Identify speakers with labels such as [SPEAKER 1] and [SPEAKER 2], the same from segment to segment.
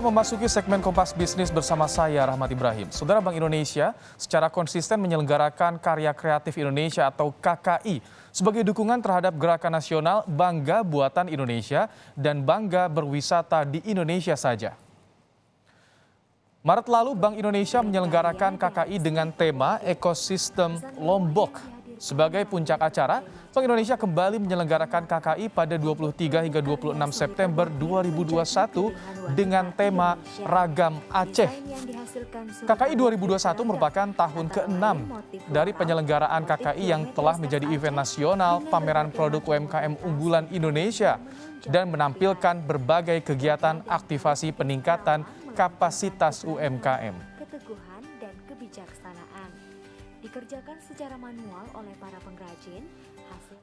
[SPEAKER 1] Memasuki segmen Kompas Bisnis bersama saya Rahmat Ibrahim. Saudara, Bank Indonesia secara konsisten menyelenggarakan Karya Kreatif Indonesia atau KKI sebagai dukungan terhadap gerakan nasional Bangga Buatan Indonesia dan Bangga Berwisata di Indonesia saja. Maret lalu Bank Indonesia menyelenggarakan KKI dengan tema Ekosistem Lombok. Sebagai puncak acara, Bank Indonesia kembali menyelenggarakan KKI pada 23 hingga 26 September 2021 dengan tema Ragam Aceh. KKI 2021 merupakan tahun ke-6 dari penyelenggaraan KKI yang telah menjadi event nasional pameran produk UMKM unggulan Indonesia dan menampilkan berbagai kegiatan aktivasi peningkatan kapasitas UMKM.
[SPEAKER 2] Keteguhan dan kebijaksanaan dikerjakan secara manual oleh para pengrajin.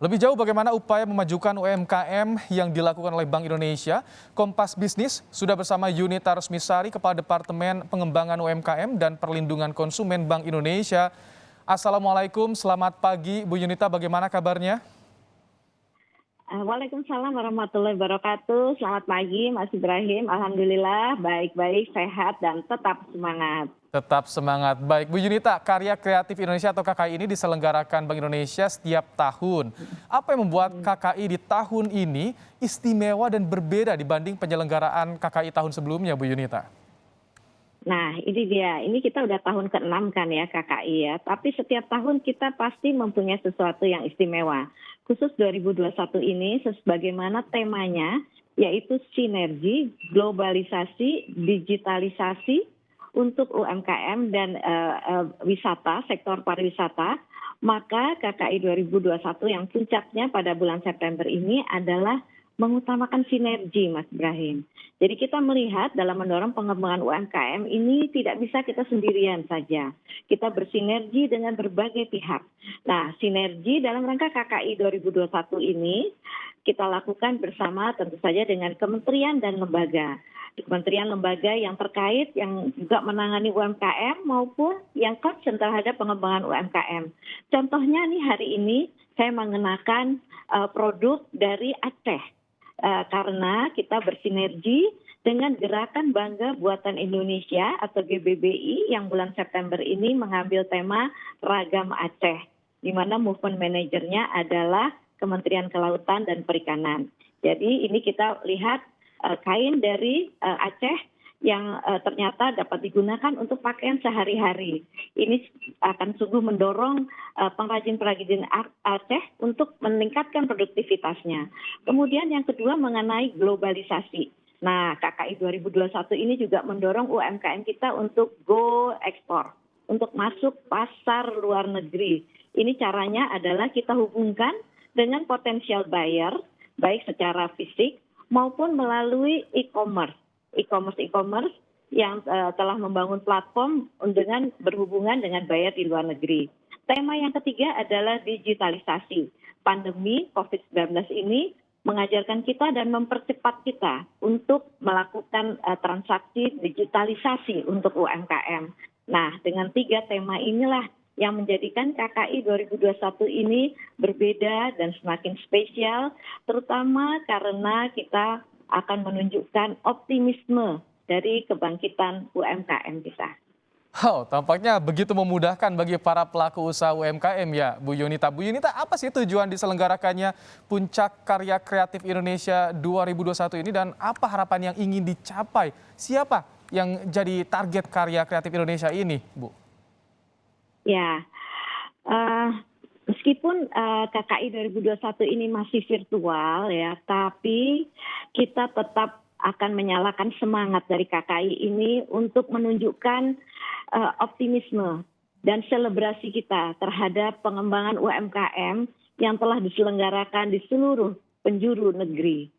[SPEAKER 1] Lebih jauh bagaimana upaya memajukan UMKM yang dilakukan oleh Bank Indonesia, Kompas Bisnis sudah bersama Yunita Resmisari, Kepala Departemen Pengembangan UMKM dan Perlindungan Konsumen Bank Indonesia. Assalamualaikum, selamat pagi Bu Yunita, bagaimana kabarnya?
[SPEAKER 3] Waalaikumsalam warahmatullahi wabarakatuh. Selamat pagi Mas Ibrahim. Alhamdulillah baik-baik, sehat dan tetap semangat.
[SPEAKER 1] Tetap semangat. Baik, Bu Yunita, Karya Kreatif Indonesia atau KKI ini diselenggarakan Bank Indonesia setiap tahun. Apa yang membuat KKI di tahun ini istimewa dan berbeda dibanding penyelenggaraan KKI tahun sebelumnya, Bu Yunita?
[SPEAKER 3] Nah, ini dia. Ini kita udah tahun ke-6 kan ya KKI ya. Tapi setiap tahun kita pasti mempunyai sesuatu yang istimewa. Khusus 2021 ini sebagaimana temanya yaitu sinergi, globalisasi, digitalisasi untuk UMKM dan wisata, sektor pariwisata. Maka KKI 2021 yang puncaknya pada bulan September ini adalah mengutamakan sinergi, Mas Ibrahim. Jadi kita melihat dalam mendorong pengembangan UMKM ini tidak bisa kita sendirian saja. Kita bersinergi dengan berbagai pihak. Nah, sinergi dalam rangka KKI 2021 ini kita lakukan bersama tentu saja dengan kementerian dan lembaga. Kementerian lembaga yang terkait yang juga menangani UMKM maupun yang concern terhadap pengembangan UMKM. Contohnya nih hari ini saya mengenakan produk dari Aceh. Karena kita bersinergi dengan Gerakan Bangga Buatan Indonesia atau GBBI yang bulan September ini mengambil tema Ragam Aceh, di mana movement manajernya adalah Kementerian Kelautan dan Perikanan. Jadi ini kita lihat kain dari Aceh yang ternyata dapat digunakan untuk pakaian sehari-hari. Ini akan sungguh mendorong pengrajin-pengrajin Aceh untuk meningkatkan produktivitasnya. Kemudian yang kedua mengenai globalisasi. Nah, KKI 2021 ini juga mendorong UMKM kita untuk go ekspor, untuk masuk pasar luar negeri. Ini caranya adalah kita hubungkan dengan potensial buyer, baik secara fisik maupun melalui e-commerce yang telah membangun platform dengan berhubungan dengan buyer di luar negeri. Tema yang ketiga adalah digitalisasi. Pandemi COVID-19 ini mengajarkan kita dan mempercepat kita untuk melakukan transaksi digitalisasi untuk UMKM. Nah, dengan 3 tema inilah yang menjadikan KKI 2021 ini berbeda dan semakin spesial, terutama karena kita akan menunjukkan optimisme dari kebangkitan UMKM kita.
[SPEAKER 1] Oh, tampaknya begitu memudahkan bagi para pelaku usaha UMKM ya, Bu Yunita. Bu Yunita, apa sih tujuan diselenggarakannya Puncak Karya Kreatif Indonesia 2021 ini dan apa harapan yang ingin dicapai? Siapa yang jadi target Karya Kreatif Indonesia ini, Bu?
[SPEAKER 3] Ya, meskipun KKI 2021 ini masih virtual ya, tapi kita tetap akan menyalakan semangat dari KKI ini untuk menunjukkan optimisme dan selebrasi kita terhadap pengembangan UMKM yang telah diselenggarakan di seluruh penjuru negeri.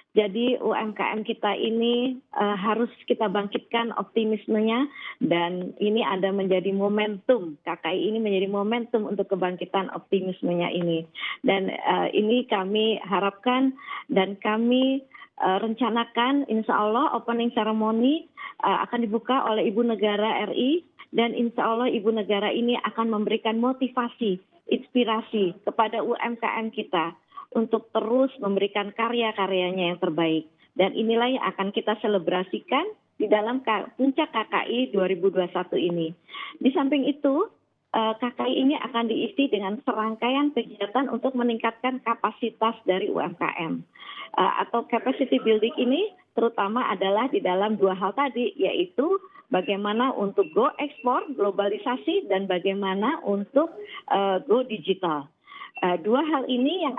[SPEAKER 3] Jadi UMKM kita ini harus kita bangkitkan optimismenya dan ini ada menjadi momentum, KKI ini menjadi momentum untuk kebangkitan optimismenya ini. Dan ini kami harapkan dan kami rencanakan insya Allah opening ceremony akan dibuka oleh Ibu Negara RI dan insya Allah Ibu Negara ini akan memberikan motivasi, inspirasi kepada UMKM kita untuk terus memberikan karya-karyanya yang terbaik. Dan inilah yang akan kita selebrasikan di dalam puncak KKI 2021 ini. Di samping itu, KKI ini akan diisi dengan serangkaian kegiatan untuk meningkatkan kapasitas dari UMKM. Atau capacity building ini terutama adalah di dalam dua hal tadi, yaitu bagaimana untuk go ekspor, globalisasi, dan bagaimana untuk go digital. Dua hal ini yang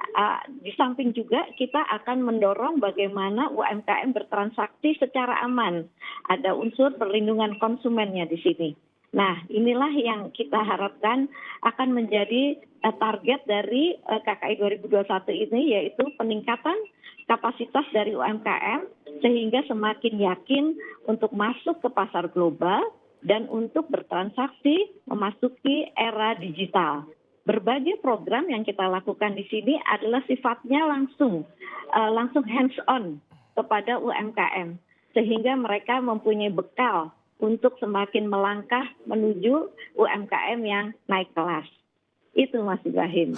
[SPEAKER 3] di samping juga kita akan mendorong bagaimana UMKM bertransaksi secara aman. Ada unsur perlindungan konsumennya di sini. Nah, inilah yang kita harapkan akan menjadi target dari KKI 2021 ini, yaitu peningkatan kapasitas dari UMKM sehingga semakin yakin untuk masuk ke pasar global dan untuk bertransaksi memasuki era digital. Berbagai program yang kita lakukan di sini adalah sifatnya langsung hands on kepada UMKM sehingga mereka mempunyai bekal untuk semakin melangkah menuju UMKM yang naik kelas. Itu Mas Ibrahim,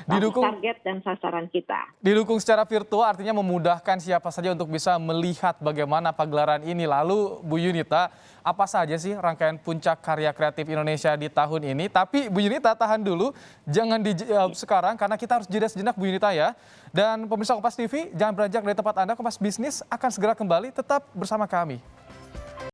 [SPEAKER 3] target dan sasaran kita.
[SPEAKER 1] Didukung secara virtual artinya memudahkan siapa saja untuk bisa melihat bagaimana pagelaran ini. Lalu Bu Yunita, apa saja sih rangkaian puncak karya kreatif Indonesia di tahun ini? Tapi Bu Yunita tahan dulu, jangan dijawab sekarang karena kita harus jeda sejenak Bu Yunita ya. Dan pemirsa Kompas TV, jangan beranjak dari tempat Anda, Kompas Bisnis akan segera kembali, tetap bersama kami.